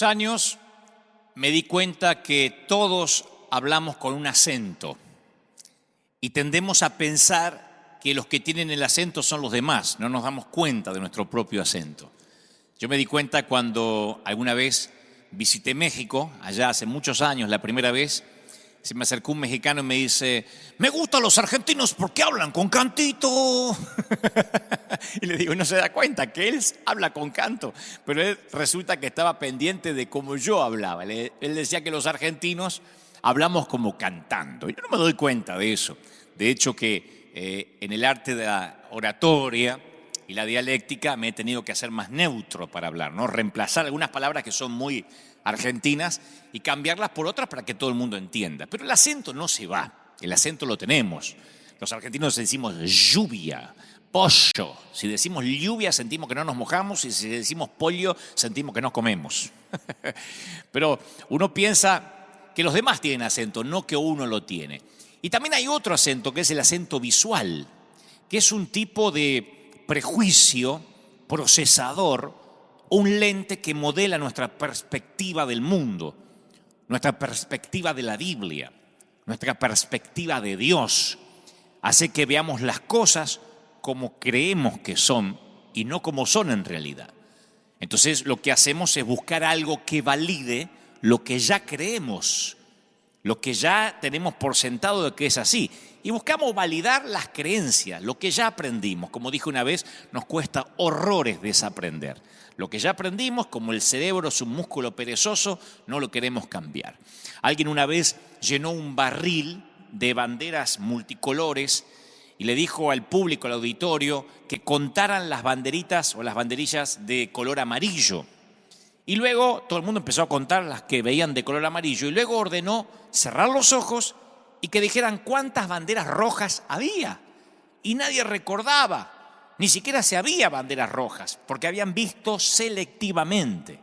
Años me di cuenta que todos hablamos con un acento y tendemos a pensar que los que tienen el acento son los demás, no nos damos cuenta de nuestro propio acento. Yo me di cuenta cuando alguna vez visité México, allá hace muchos años, la primera vez, se me acercó un mexicano y me dice: me gustan los argentinos porque hablan con cantito. Y le digo, no se da cuenta que él habla con canto, pero él resulta que estaba pendiente de cómo yo hablaba. Él decía que los argentinos hablamos como cantando. Yo no me doy cuenta de eso. De hecho que en el arte de la oratoria y la dialéctica me he tenido que hacer más neutro para hablar, ¿no? Reemplazar algunas palabras que son muy argentinas y cambiarlas por otras para que todo el mundo entienda. Pero el acento no se va, el acento lo tenemos. Los argentinos decimos lluvia, pollo. Si decimos lluvia sentimos que no nos mojamos y si decimos pollo sentimos que no comemos. Pero uno piensa que los demás tienen acento, no que uno lo tiene. Y también hay otro acento que es el acento visual, que es un tipo de prejuicio procesador, un lente que modela nuestra perspectiva del mundo, nuestra perspectiva de la Biblia, nuestra perspectiva de Dios. Hace que veamos las cosas como creemos que son y no como son en realidad. Entonces lo que hacemos es buscar algo que valide lo que ya creemos, lo que ya tenemos por sentado de que es así. Y buscamos validar las creencias, lo que ya aprendimos. Como dije una vez, nos cuesta horrores desaprender. Lo que ya aprendimos, como el cerebro es un músculo perezoso, no lo queremos cambiar. Alguien una vez llenó un barril de banderas multicolores y le dijo al público, al auditorio, que contaran las banderitas o las banderillas de color amarillo. Y luego todo el mundo empezó a contar las que veían de color amarillo y luego ordenó cerrar los ojos y que dijeran cuántas banderas rojas había. Y nadie recordaba, ni siquiera se había banderas rojas, porque habían visto selectivamente.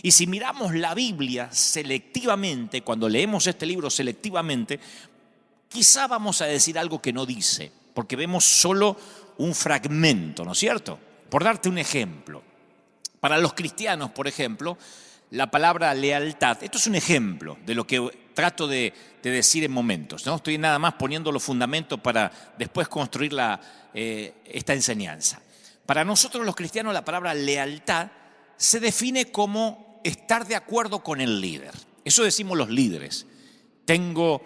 Y si miramos la Biblia selectivamente, cuando leemos este libro selectivamente, quizá vamos a decir algo que no dice, porque vemos solo un fragmento, ¿no es cierto? Por darte un ejemplo, para los cristianos, por ejemplo, la palabra lealtad, esto es un ejemplo de lo que trato de decir en momentos, ¿no? Estoy nada más poniendo los fundamentos para después construir esta enseñanza. Para nosotros los cristianos la palabra lealtad se define como estar de acuerdo con el líder. Eso decimos los líderes. Tengo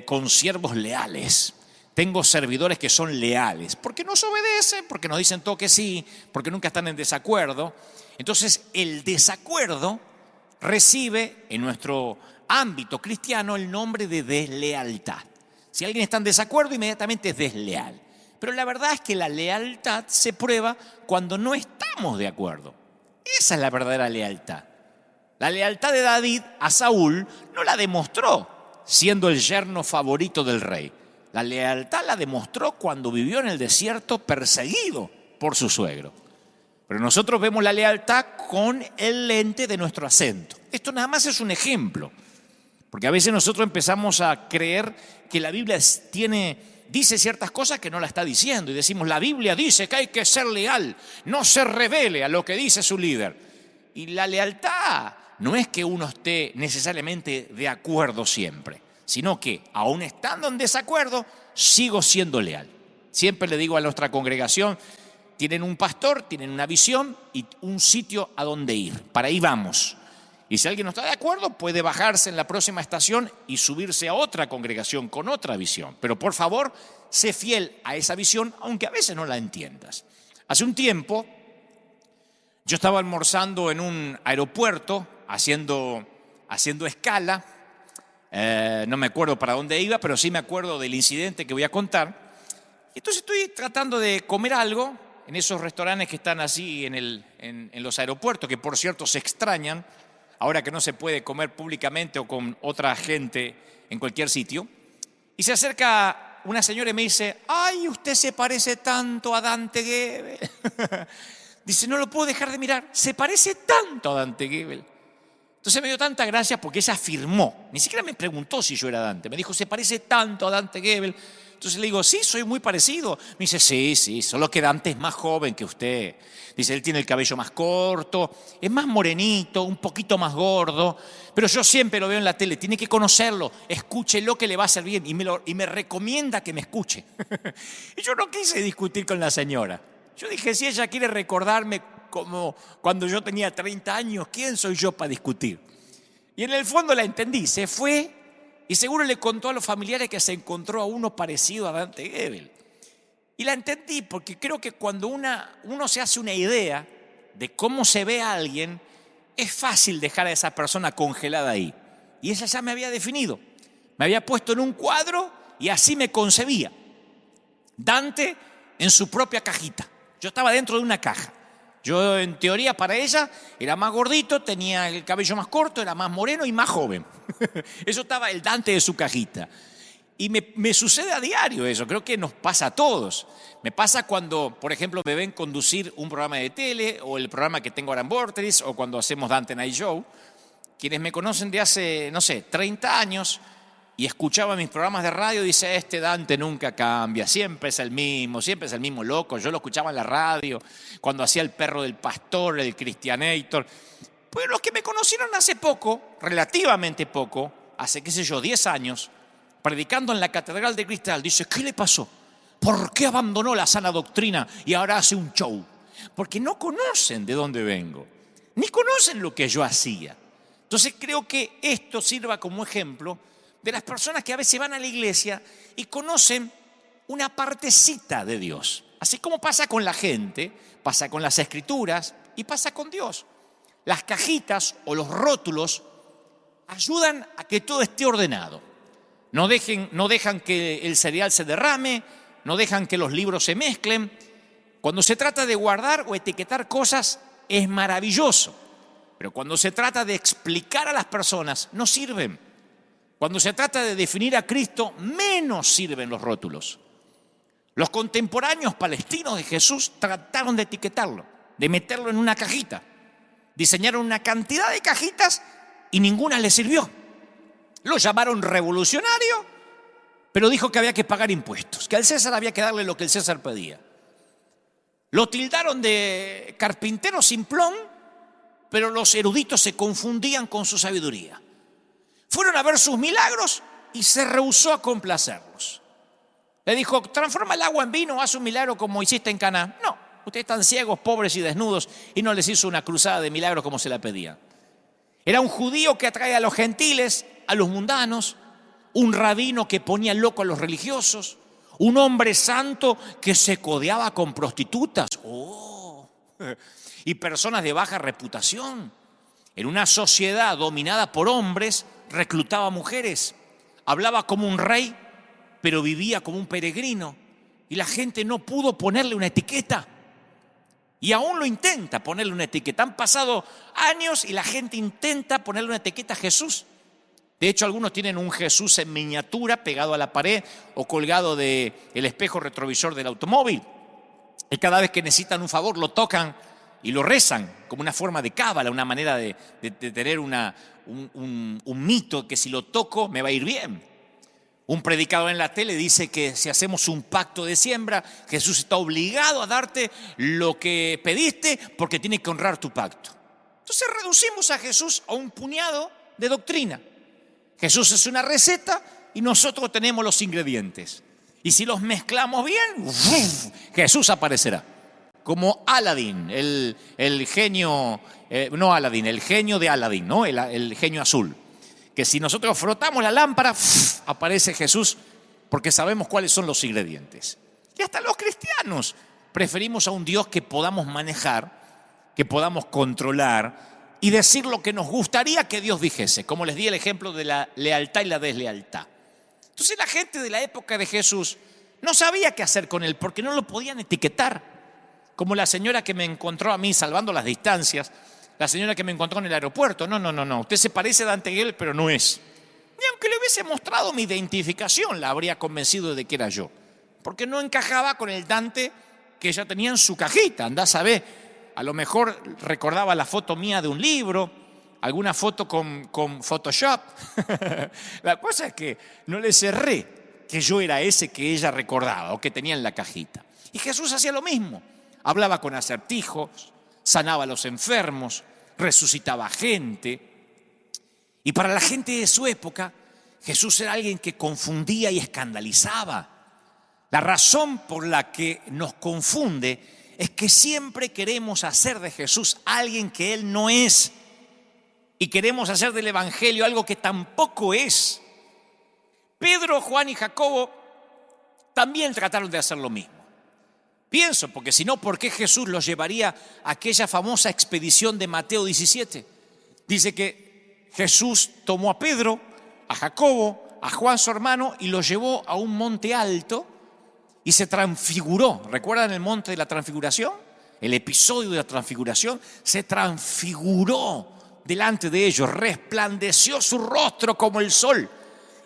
consiervos leales, tengo servidores que son leales, porque nos obedecen, porque nos dicen todo que sí, porque nunca están en desacuerdo. Entonces el desacuerdo recibe en nuestro ámbito cristiano el nombre de deslealtad. Si alguien está en desacuerdo, inmediatamente es desleal. Pero la verdad es que la lealtad se prueba cuando no estamos de acuerdo. Esa es la verdadera lealtad. La lealtad de David a Saúl no la demostró siendo el yerno favorito del rey. La lealtad la demostró cuando vivió en el desierto perseguido por su suegro. Pero nosotros vemos la lealtad con el lente de nuestro acento. Esto nada más es un ejemplo, porque a veces nosotros empezamos a creer que la Biblia dice ciertas cosas que no la está diciendo y decimos, la Biblia dice que hay que ser leal, no se revele a lo que dice su líder. Y la lealtad no es que uno esté necesariamente de acuerdo siempre, sino que aún estando en desacuerdo, sigo siendo leal. Siempre le digo a nuestra congregación, tienen un pastor, tienen una visión y un sitio a donde ir. Para ahí vamos. Y si alguien no está de acuerdo, puede bajarse en la próxima estación y subirse a otra congregación con otra visión. Pero por favor, sé fiel a esa visión, aunque a veces no la entiendas. Hace un tiempo, yo estaba almorzando en un aeropuerto, haciendo escala. No me acuerdo para dónde iba, pero sí me acuerdo del incidente que voy a contar. Entonces estoy tratando de comer algo en esos restaurantes que están así en los aeropuertos, que por cierto se extrañan, ahora que no se puede comer públicamente o con otra gente en cualquier sitio. Y se acerca una señora y me dice, ¡ay, usted se parece tanto a Dante Gebel! Dice, no lo puedo dejar de mirar, se parece tanto a Dante Gebel. Entonces me dio tanta gracia porque ella afirmó, ni siquiera me preguntó si yo era Dante, me dijo, se parece tanto a Dante Gebel. Entonces le digo, sí, soy muy parecido. Me dice, sí, solo que Dante es más joven que usted. Dice, él tiene el cabello más corto, es más morenito, un poquito más gordo, pero yo siempre lo veo en la tele, tiene que conocerlo, escúchelo que le va a hacer bien, y me recomienda que me escuche. Y yo no quise discutir con la señora. Yo dije, si ella quiere recordarme como cuando yo tenía 30 años, ¿quién soy yo para discutir? Y en el fondo la entendí, se fue y seguro le contó a los familiares que se encontró a uno parecido a Dante Gebel. Y la entendí porque creo que cuando uno se hace una idea de cómo se ve a alguien, es fácil dejar a esa persona congelada ahí. Y ella ya me había definido, me había puesto en un cuadro y así me concebía. Dante en su propia cajita, yo estaba dentro de una caja. Yo, en teoría, para ella era más gordito, tenía el cabello más corto, era más moreno y más joven. Eso estaba el Dante de su cajita. Y me sucede a diario eso, creo que nos pasa a todos. Me pasa cuando, por ejemplo, me ven conducir un programa de tele o el programa que tengo ahora en Vorterix o cuando hacemos Dante Night Show. Quienes me conocen de hace, 30 años y escuchaban mis programas de radio, dice, este Dante nunca cambia, siempre es el mismo loco. Yo lo escuchaba en la radio, cuando hacía El perro del pastor, el Christianator. Pero los que me conocieron hace poco, relativamente poco, hace, 10 años, predicando en la Catedral de Cristal, dice, ¿qué le pasó? ¿Por qué abandonó la sana doctrina y ahora hace un show? Porque no conocen de dónde vengo, ni conocen lo que yo hacía. Entonces creo que esto sirva como ejemplo de las personas que a veces van a la iglesia y conocen una partecita de Dios. Así como pasa con la gente, pasa con las escrituras y pasa con Dios. Las cajitas o los rótulos ayudan a que todo esté ordenado. No dejan que el cereal se derrame, no dejan que los libros se mezclen. Cuando se trata de guardar o etiquetar cosas es maravilloso, pero cuando se trata de explicar a las personas no sirven. Cuando se trata de definir a Cristo, menos sirven los rótulos. Los contemporáneos palestinos de Jesús trataron de etiquetarlo, de meterlo en una cajita. Diseñaron una cantidad de cajitas y ninguna le sirvió. Lo llamaron revolucionario, pero dijo que había que pagar impuestos, que al César había que darle lo que el César pedía. Lo tildaron de carpintero simplón, pero los eruditos se confundían con su sabiduría. Fueron a ver sus milagros y se rehusó a complacerlos. Le dijo, transforma el agua en vino, haz un milagro como hiciste en Caná. No, ustedes están ciegos, pobres y desnudos, y no les hizo una cruzada de milagros como se la pedía. Era un judío que atrae a los gentiles, a los mundanos, un rabino que ponía loco a los religiosos, un hombre santo que se codeaba con prostitutas y personas de baja reputación. En una sociedad dominada por hombres, reclutaba mujeres, hablaba como un rey, pero vivía como un peregrino, y la gente no pudo ponerle una etiqueta. Y aún lo intenta ponerle una etiqueta. Han pasado años y la gente intenta ponerle una etiqueta a Jesús. De hecho, algunos tienen un Jesús en miniatura pegado a la pared o colgado del espejo retrovisor del automóvil. Y cada vez que necesitan un favor lo tocan y lo rezan como una forma de cábala, una manera de tener un mito que si lo toco me va a ir bien. Un predicador en la tele dice que si hacemos un pacto de siembra, Jesús está obligado a darte lo que pediste porque tiene que honrar tu pacto. Entonces reducimos a Jesús a un puñado de doctrina. Jesús es una receta y nosotros tenemos los ingredientes. Y si los mezclamos bien, Jesús aparecerá. Como Aladín, el genio, no Aladín, el genio de Aladín, ¿no? El genio azul. Que si nosotros frotamos la lámpara, aparece Jesús porque sabemos cuáles son los ingredientes. Y hasta los cristianos preferimos a un Dios que podamos manejar, que podamos controlar y decir lo que nos gustaría que Dios dijese, como les di el ejemplo de la lealtad y la deslealtad. Entonces la gente de la época de Jesús no sabía qué hacer con él porque no lo podían etiquetar. Como la señora que me encontró a mí salvando las distancias, la señora que me encontró en el aeropuerto. No, usted se parece a Dante Gebel, pero no es. Ni aunque le hubiese mostrado mi identificación, la habría convencido de que era yo. Porque no encajaba con el Dante que ella tenía en su cajita. Andá a saber, a lo mejor recordaba la foto mía de un libro, alguna foto con Photoshop. La cosa es que no le cerré que yo era ese que ella recordaba o que tenía en la cajita. Y Jesús hacía lo mismo. Hablaba con acertijos, sanaba a los enfermos, resucitaba gente. Y para la gente de su época, Jesús era alguien que confundía y escandalizaba. La razón por la que nos confunde es que siempre queremos hacer de Jesús alguien que Él no es. Y queremos hacer del Evangelio algo que tampoco es. Pedro, Juan y Jacobo también trataron de hacer lo mismo. Pienso, porque si no, ¿por qué Jesús los llevaría a aquella famosa expedición de Mateo 17? Dice que Jesús tomó a Pedro, a Jacobo, a Juan su hermano y los llevó a un monte alto y se transfiguró. ¿Recuerdan el monte de la transfiguración? El episodio de la transfiguración. Se transfiguró delante de ellos, resplandeció su rostro como el sol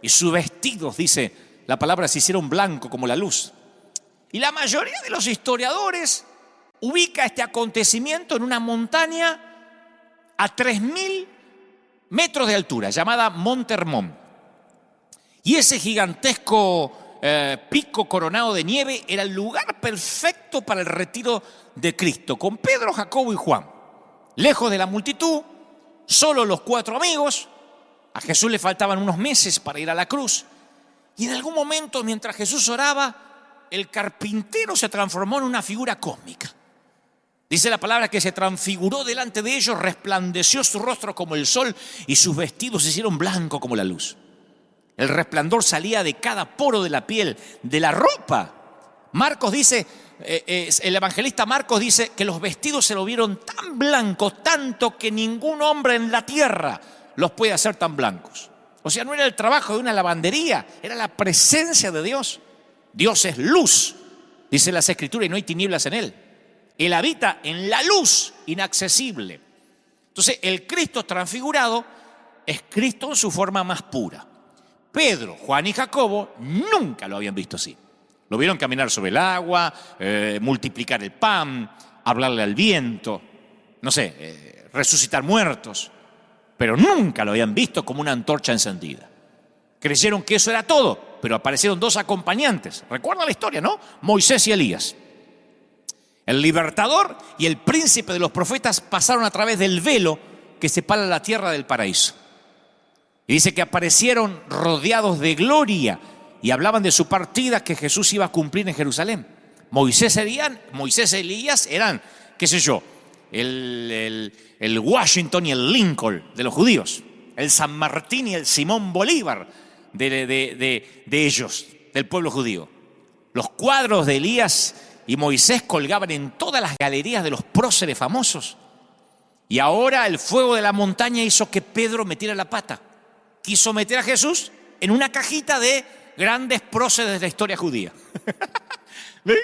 y sus vestidos, dice la palabra, se hicieron blanco como la luz. Y la mayoría de los historiadores ubica este acontecimiento en una montaña a 3.000 metros de altura, llamada Monte Hermón. Y ese gigantesco pico coronado de nieve era el lugar perfecto para el retiro de Cristo, con Pedro, Jacobo y Juan. Lejos de la multitud, solo los 4 amigos. A Jesús le faltaban unos meses para ir a la cruz. Y en algún momento, mientras Jesús oraba, el carpintero se transformó en una figura cósmica. Dice la palabra que se transfiguró delante de ellos, resplandeció su rostro como el sol y sus vestidos se hicieron blancos como la luz. El resplandor salía de cada poro de la piel, de la ropa. Marcos dice, el evangelista Marcos dice que los vestidos se lo vieron tan blancos, tanto que ningún hombre en la tierra los puede hacer tan blancos. O sea, no era el trabajo de una lavandería, era la presencia de Dios. Dios es luz, dice las Escrituras, y no hay tinieblas en Él. Él habita en la luz inaccesible. Entonces, el Cristo transfigurado es Cristo en su forma más pura. Pedro, Juan y Jacobo nunca lo habían visto así. Lo vieron caminar sobre el agua, multiplicar el pan, hablarle al viento, no sé, resucitar muertos, pero nunca lo habían visto como una antorcha encendida. Creyeron que eso era todo, pero aparecieron 2 acompañantes. ¿Recuerdan la historia, no? Moisés y Elías. El libertador y el príncipe de los profetas pasaron a través del velo que separa la tierra del paraíso. Y dice que aparecieron rodeados de gloria y hablaban de su partida que Jesús iba a cumplir en Jerusalén. Moisés y Elías eran, qué sé yo, el Washington y el Lincoln de los judíos, el San Martín y el Simón Bolívar de ellos, del pueblo judío. Los cuadros de Elías y Moisés colgaban en todas las galerías de los próceres famosos. Y ahora el fuego de la montaña hizo que Pedro metiera la pata. Quiso meter a Jesús en una cajita de grandes próceres de la historia judía. ¿Ven?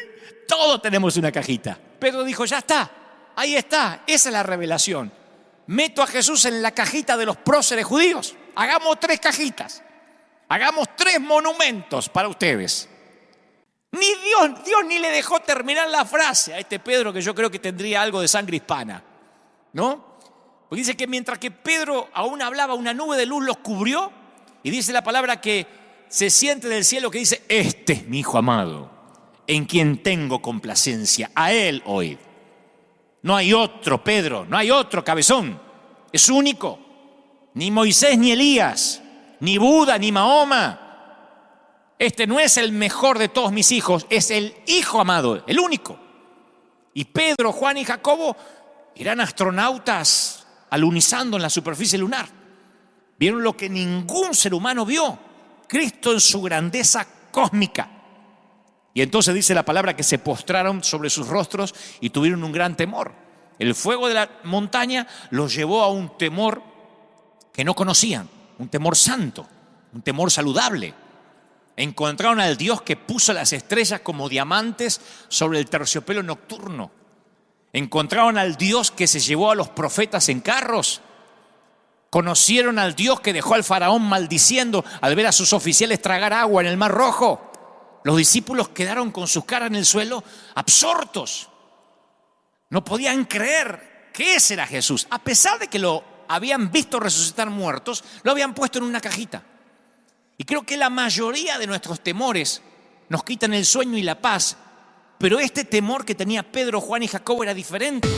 Todos tenemos una cajita. Pedro dijo, ya está, ahí está, esa es la revelación. Meto a Jesús en la cajita de los próceres judíos. Hagamos 3 cajitas. Hagamos 3 monumentos para ustedes. Ni Dios ni le dejó terminar la frase a este Pedro, que yo creo que tendría algo de sangre hispana, ¿no? Porque dice que mientras que Pedro aún hablaba, una nube de luz los cubrió, y dice la palabra que se siente del cielo que dice, este es mi hijo amado, en quien tengo complacencia, a él oíd. No hay otro Pedro, no hay otro cabezón, es único. Ni Moisés ni Elías, ni Buda ni Mahoma. Este no es el mejor de todos mis hijos, es el hijo amado, el único. Y Pedro, Juan y Jacobo eran astronautas alunizando en la superficie lunar. Vieron lo que ningún ser humano vio, Cristo en su grandeza cósmica. Y entonces dice la palabra que se postraron sobre sus rostros y tuvieron un gran temor. El fuego de la montaña los llevó a un temor que no conocían, un temor santo, un temor saludable. Encontraron al Dios que puso las estrellas como diamantes sobre el terciopelo nocturno. Encontraron al Dios que se llevó a los profetas en carros. Conocieron al Dios que dejó al faraón maldiciendo al ver a sus oficiales tragar agua en el Mar Rojo. Los discípulos quedaron con sus caras en el suelo absortos. No podían creer que ese era Jesús, a pesar de que lo habían visto resucitar muertos, lo habían puesto en una cajita. Y creo que la mayoría de nuestros temores nos quitan el sueño y la paz, pero este temor que tenía Pedro, Juan y Jacobo era diferente.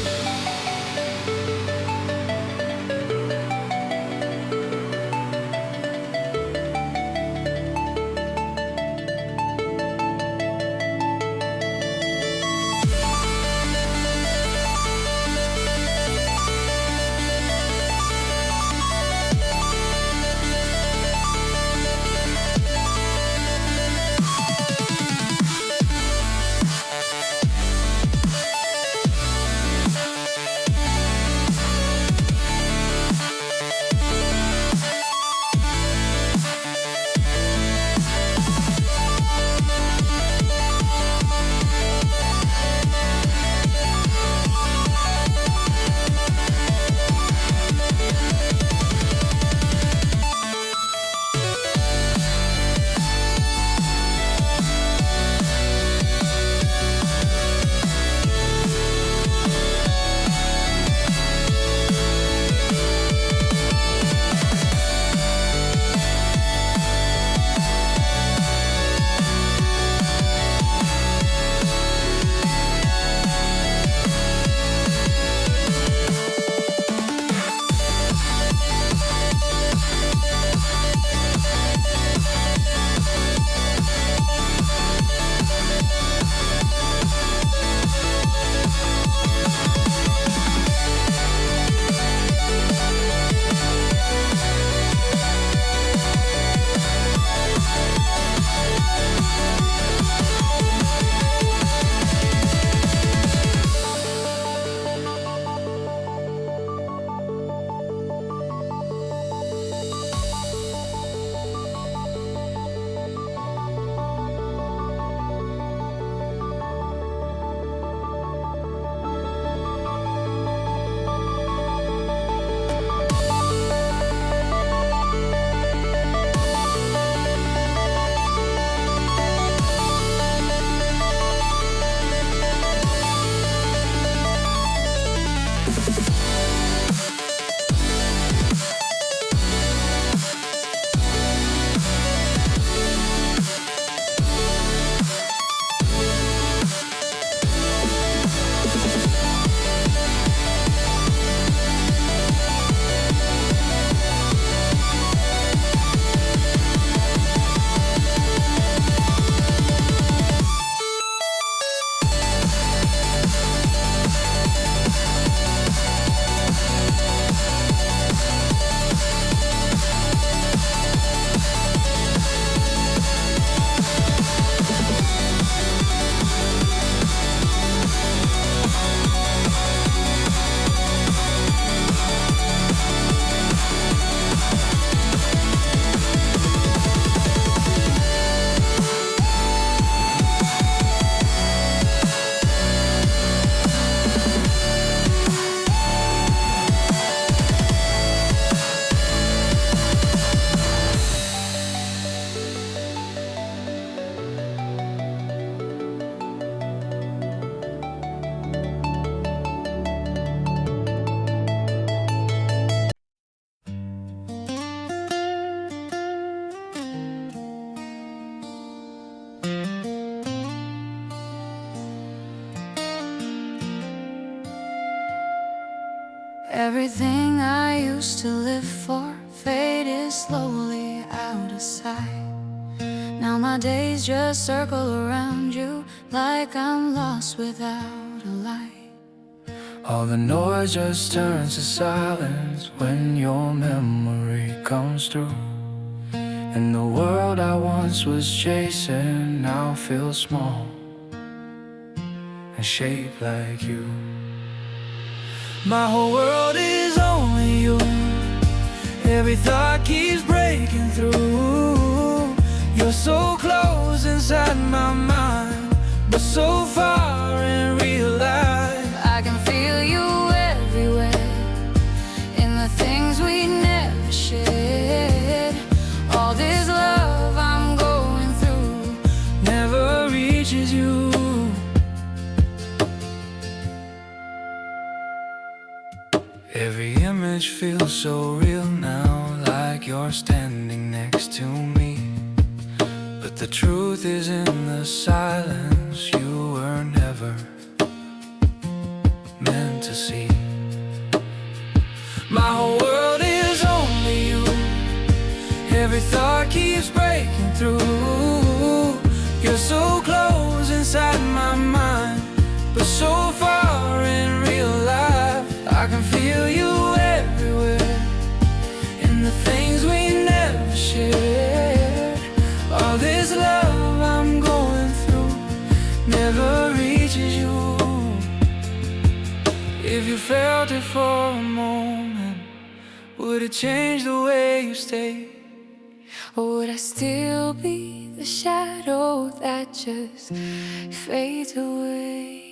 Everything I used to live for faded slowly out of sight. Now my days just circle around you like I'm lost without a light. All the noise just turns to silence when your memory comes through. And the world I once was chasing now feels small and shaped like you. My whole world is only you. Every thought keeps breaking through. You're so close inside my mind, but so far in real life. I can feel you everywhere, in the things we never shared. All this love I'm going through never reaches you. Every image feels so real now, like you're standing next to me. But the truth is in the silence, you were never meant to see. My whole world is only you. Every thought keeps breaking through. You're so close inside my mind, but so far in real life. I can feel you everywhere, in the things we never shared. All this love I'm going through never reaches you. If you felt it for a moment, would it change the way you stay? Or would I still be the shadow that just fades away?